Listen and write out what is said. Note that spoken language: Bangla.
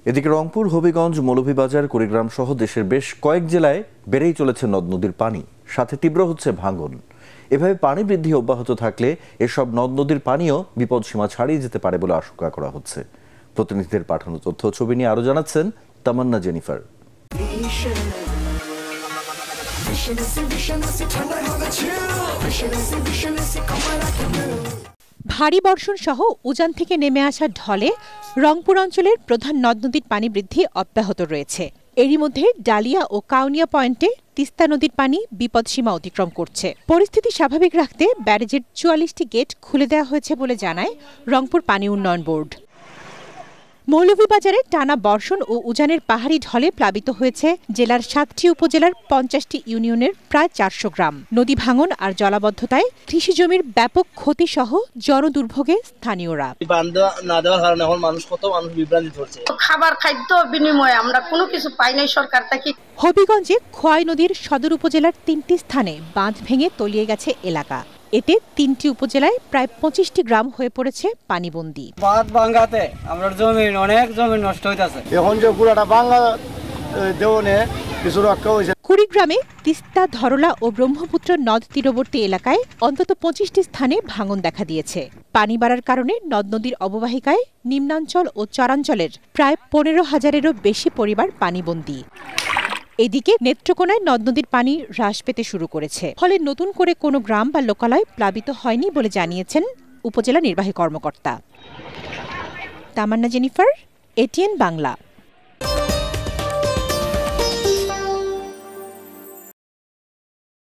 এদিকে রংপুর, হবিগঞ্জ, মৌলভীবাজার, কুড়িগ্রাম সহ দেশের বেশ কয়েক জেলায় বেড়েই চলেছে নদ নদীর পানি, সাথে তীব্র হচ্ছে ভাঙন। এভাবে পানি বৃদ্ধি অব্যাহত থাকলে এসব নদ নদীর পানিও বিপদসীমা ছাড়িয়ে যেতে পারে বলে আশঙ্কা করা হচ্ছে। প্রতিনিধিদের পাঠানো তথ্য ছবি নিয়ে আরো জানাচ্ছেন তামান্না জেনিফার। ভারী বর্ষণ সহ উজান থেকে নেমে আসা ঢলে রংপুর অঞ্চলের প্রধান নদ নদীর পানি বৃদ্ধি অব্যাহত রয়েছে। এরই মধ্যে ডালিয়া ও কাউনিয়া পয়েন্টে তিস্তা নদীর পানি বিপদসীমা অতিক্রম করছে। পরিস্থিতি স্বাভাবিক রাখতে ব্যারেজের ৪৪টি গেট খুলে দেওয়া হয়েছে বলে জানায় রংপুর পানি উন্নয়ন বোর্ড। মৌলভীবাজারে টানা বর্ষণ ও উজানের পাহাড়ি ঢলে প্লাবিত হয়েছে জেলার ৭টি উপজেলার ৫০টি ইউনিয়নের প্রায় ৪০০ গ্রাম। নদী ভাঙন আর জলাবদ্ধতায় কৃষিজমির ব্যাপক ক্ষতি সহ জনদুর্ভোগে স্থানীয়রা। খাবার খাদ্য বিনিময়ে আমরা কোনো কিছু পাই নাই সরকার থেকে। হবিগঞ্জে খোয়াই নদীর সদর উপজেলার ৩টি স্থানে বাঁধ ভেঙে তলিয়ে গেছে এলাকা। এতে ৩টি উপজেলায় প্রায় ২৫টি গ্রাম হয়ে পড়েছে পানিবন্দী। বাঁধ ভাঙাতে আমরা অনেক জমি নষ্ট হইতাছে। এখন যে পুরাটা বাংলা দেওনে কিছু রক্ষা হয়েছে। কুড়িগ্রামে তিস্তা, ধরলা ও ব্রহ্মপুত্র নদ তীরবর্তী এলাকায় অন্তত ২৫টি স্থানে ভাঙন দেখা দিয়েছে। পানি বাড়ার কারণে নদ নদীর অববাহিকায় নিম্নাঞ্চল ও চরাঞ্চলের প্রায় ১৫,০০০-এরও বেশি পরিবার পানিবন্দী। এদিকে নেত্রকোনায় নদ নদীর পানি হ্রাস পেতে শুরু করেছে, ফলে নতুন করে কোনো গ্রাম বা লোকালয় প্লাবিত হয়নি বলে জানিয়েছেন উপজেলা নির্বাহী কর্মকর্তা। তামান্না জেনিফার, এটিএন বাংলা।